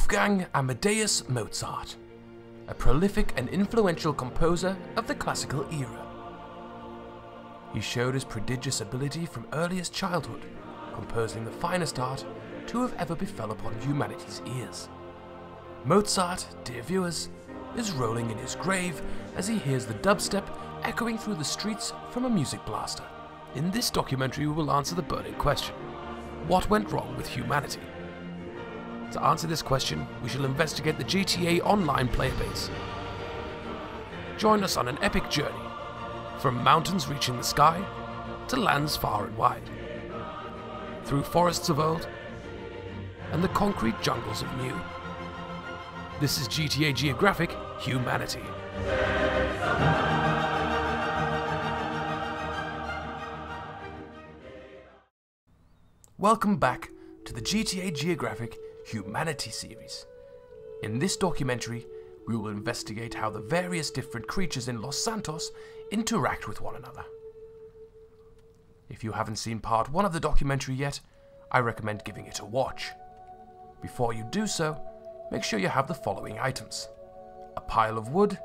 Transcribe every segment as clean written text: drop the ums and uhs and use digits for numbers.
Wolfgang Amadeus Mozart, a prolific and influential composer of the classical era. He showed his prodigious ability from earliest childhood, composing the finest art to have ever befell upon humanity's ears. Mozart, dear viewers, is rolling in his grave as he hears the dubstep echoing through the streets from a music blaster. In this documentary we will answer the burning question: what went wrong with humanity? To answer this question, we shall investigate the GTA Online player base. Join us on an epic journey, from mountains reaching the sky to lands far and wide, through forests of old and the concrete jungles of new. This is GTA Geographic Humanity. Welcome back to the GTA Geographic Humanity series. In this documentary, we will investigate how the various different creatures in Los Santos interact with one another. If you haven't seen part 1 of the documentary yet, I recommend giving it a watch. Before you do so, make sure you have the following items: a pile of wood,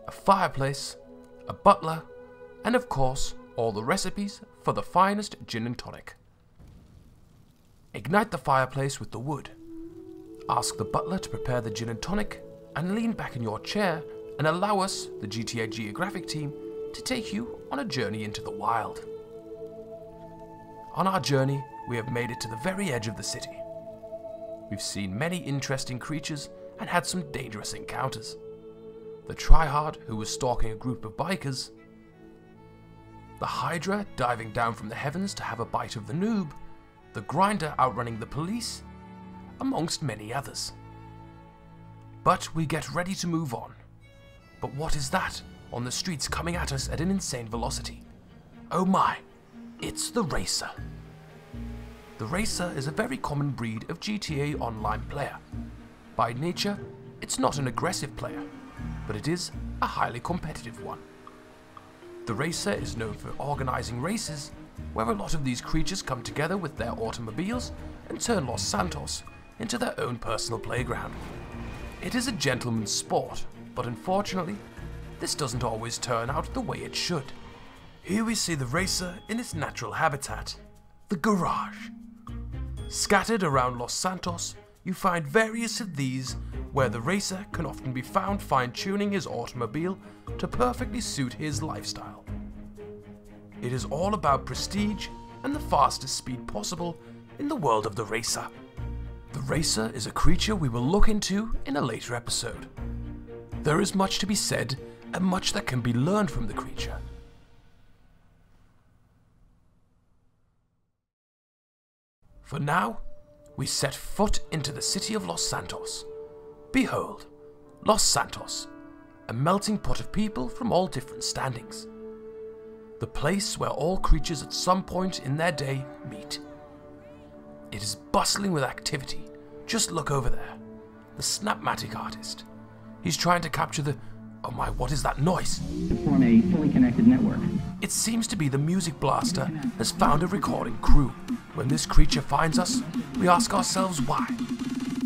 a fireplace, a butler, and of course, all the recipes for the finest gin and tonic. Ignite the fireplace with the wood. Ask the butler to prepare the gin and tonic, and lean back in your chair and allow us, the GTA Geographic team, to take you on a journey into the wild. On our journey, we have made it to the very edge of the city. We've seen many interesting creatures and had some dangerous encounters. The Tryhard, who was stalking a group of bikers, the Hydra diving down from the heavens to have a bite of the Noob, the Grinder outrunning the police, amongst many others. But we get ready to move on. But what is that on the streets coming at us at an insane velocity? Oh my, it's the Racer. The Racer is a very common breed of GTA Online player. By nature, it's not an aggressive player, but it is a highly competitive one. The Racer is known for organizing races where a lot of these creatures come together with their automobiles and turn Los Santos into their own personal playground. It is a gentleman's sport, but unfortunately, this doesn't always turn out the way it should. Here we see the Racer in its natural habitat, the garage. Scattered around Los Santos, you find various of these where the Racer can often be found fine-tuning his automobile to perfectly suit his lifestyle. It is all about prestige and the fastest speed possible in the world of the Racer. The Racer is a creature we will look into in a later episode. There is much to be said and much that can be learned from the creature. For now, we set foot into the city of Los Santos. Behold, Los Santos, a melting pot of people from all different standings. The place where all creatures at some point in their day meet. It is bustling with activity. Just look over there. The snapmattic artist. He's trying to capture the... oh my, what is that noise? To form a fully connected network. It seems to be the music blaster has found a recording crew. When this creature finds us, we ask ourselves why.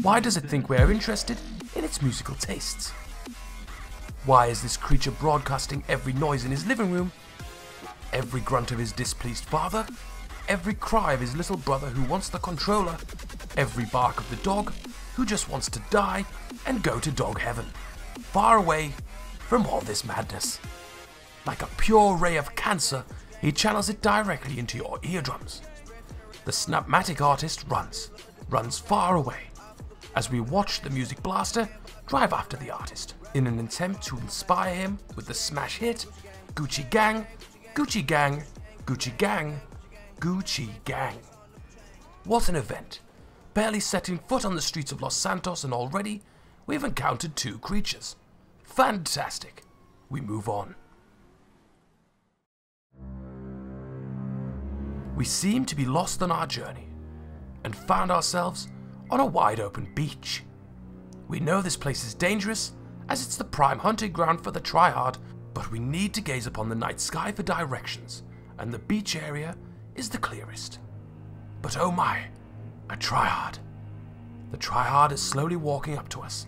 Why does it think we are interested in its musical tastes? Why is this creature broadcasting every noise in his living room? Every grunt of his displeased father? Every cry of his little brother who wants the controller? Every bark of the dog who just wants to die and go to dog heaven? Far away from all this madness. Like a pure ray of cancer, he channels it directly into your eardrums. The snapmattic artist runs far away, as we watch the music blaster drive after the artist, in an attempt to inspire him with the smash hit, Gucci Gang, Gucci Gang, Gucci Gang, Gucci Gang. What an event. Barely setting foot on the streets of Los Santos and already we've encountered 2 creatures. Fantastic. We move on. We seem to be lost on our journey and found ourselves on a wide open beach. We know this place is dangerous as it's the prime hunting ground for the Tryhard, but we need to gaze upon the night sky for directions, and the beach area is the clearest. But oh my, a Tryhard. The Tryhard is slowly walking up to us.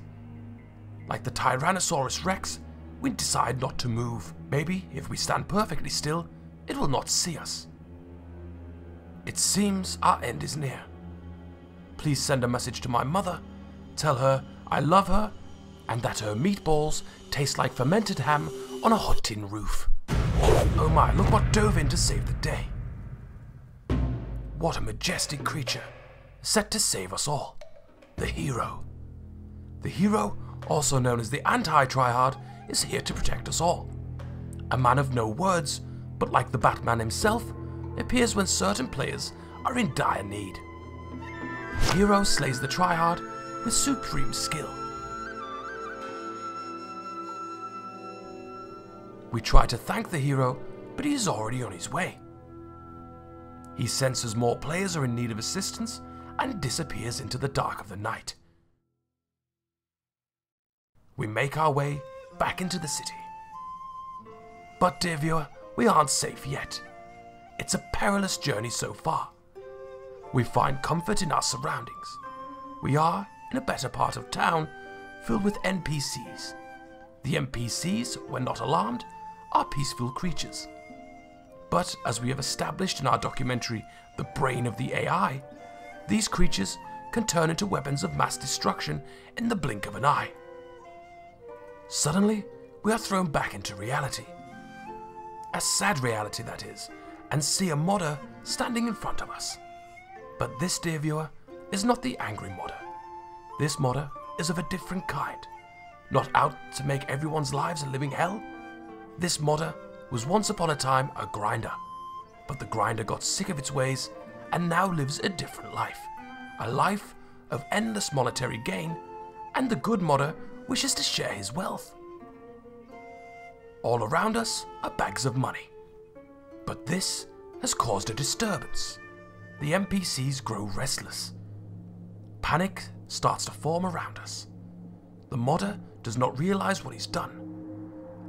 Like the Tyrannosaurus Rex, we decide not to move. Maybe if we stand perfectly still, it will not see us. It seems our end is near. Please send a message to my mother. Tell her I love her and that her meatballs taste like fermented ham on a hot tin roof. Oh my, look what dove in to save the day. What a majestic creature, set to save us all. The hero. The hero, also known as the anti-Tryhard, is here to protect us all. A man of no words, but like the Batman himself, appears when certain players are in dire need. The hero slays the Tryhard with supreme skill. We try to thank the hero, but he is already on his way. He senses more players are in need of assistance and disappears into the dark of the night. We make our way back into the city. But dear viewer, we aren't safe yet. It's a perilous journey so far. We find comfort in our surroundings. We are in a better part of town filled with NPCs. The NPCs, when not alarmed, are peaceful creatures. But as we have established in our documentary, The Brain of the AI, these creatures can turn into weapons of mass destruction in the blink of an eye. Suddenly, we are thrown back into reality. A sad reality, that is, and see a modder standing in front of us. But this, dear viewer, is not the angry modder. This modder is of a different kind. Not out to make everyone's lives a living hell. This modder was once upon a time a grinder, but the grinder got sick of its ways and now lives a different life. A life of endless monetary gain, and the good modder wishes to share his wealth. All around us are bags of money. But this has caused a disturbance. The NPCs grow restless. Panic starts to form around us. The modder does not realize what he's done.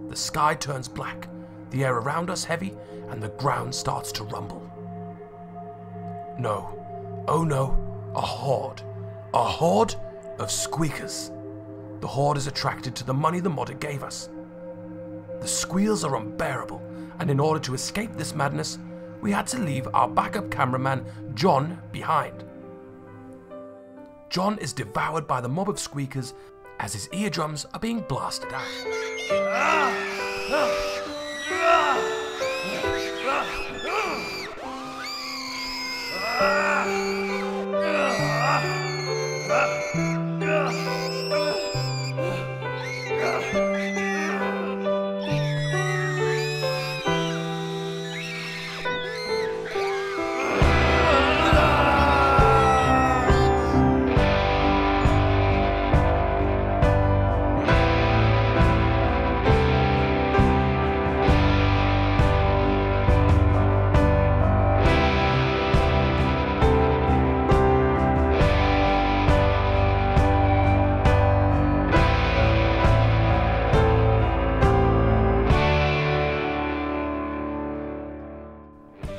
The sky turns black, the air around us heavy, and the ground starts to rumble. No, oh no, a horde of squeakers. The horde is attracted to the money the modder gave us. The squeals are unbearable, and in order to escape this madness, we had to leave our backup cameraman, John, behind. John is devoured by the mob of squeakers as his eardrums are being blasted out.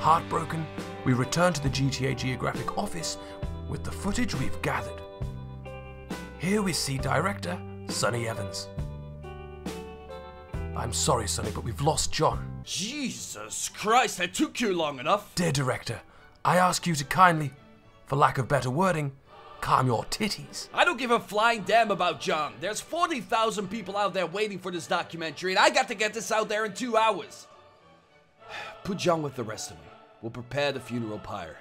Heartbroken, we return to the GTA Geographic office with the footage we've gathered. Here we see director Sonny Evans. I'm sorry, Sonny, but we've lost John. Jesus Christ, that took you long enough. Dear director, I ask you to kindly, for lack of better wording, calm your titties. I don't give a flying damn about John. There's 40,000 people out there waiting for this documentary, and I got to get this out there in 2 hours. Put John with the rest of me. We'll prepare the funeral pyre.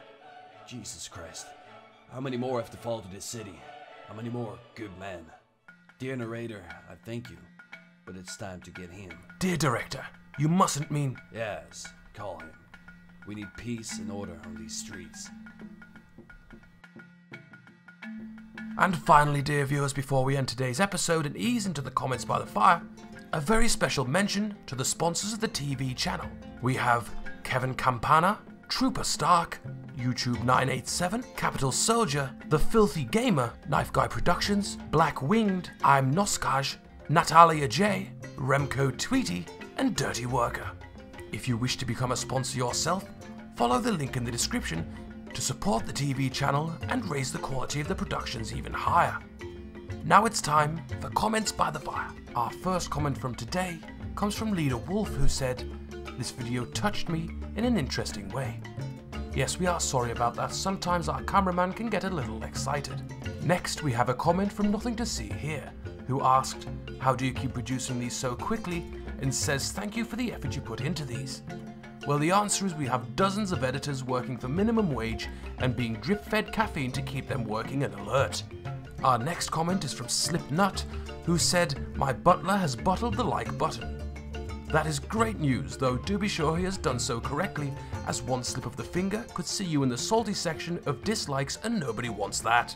Jesus Christ. How many more have to fall to this city? How many more good men? Dear narrator, I thank you, but it's time to get him. Dear director, you mustn't mean... Yes, call him. We need peace and order on these streets. And finally, dear viewers, before we end today's episode and ease into the comments by the fire, a very special mention to the sponsors of the TV channel. We have Kevin Campana, Trooper Stark, YouTube 987, Capital Soldier, The Filthy Gamer, Knife Guy Productions, Black Winged, I'm Noskaj, Natalia J, Remco Tweety, and Dirty Worker. If you wish to become a sponsor yourself, follow the link in the description to support the TV channel and raise the quality of the productions even higher. Now it's time for comments by the fire. Our first comment from today comes from Leader Wolf, who said, "This video touched me in an interesting way." Yes, we are sorry about that. Sometimes our cameraman can get a little excited. Next, we have a comment from Nothing to See Here, who asked, "How do you keep producing these so quickly?" and says, "Thank you for the effort you put into these." Well, the answer is we have dozens of editors working for minimum wage and being drip-fed caffeine to keep them working and alert. Our next comment is from Slipnut, who said, "My butler has bottled the like button." That is great news, though do be sure he has done so correctly, as one slip of the finger could see you in the salty section of dislikes and nobody wants that.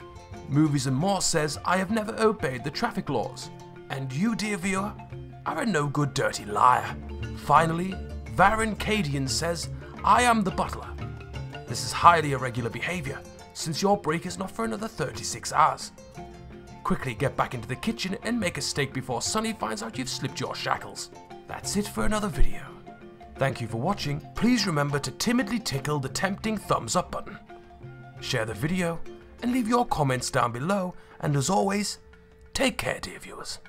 Movies and More says, "I have never obeyed the traffic laws." And you, dear viewer, are a no good dirty liar. Finally, Varen Cadian says, "I am the butler." This is highly irregular behavior, since your break is not for another 36 hours. Quickly get back into the kitchen and make a steak before Sonny finds out you've slipped your shackles. That's it for another video. Thank you for watching. Please remember to timidly tickle the tempting thumbs up button. Share the video and leave your comments down below, and as always, take care, dear viewers.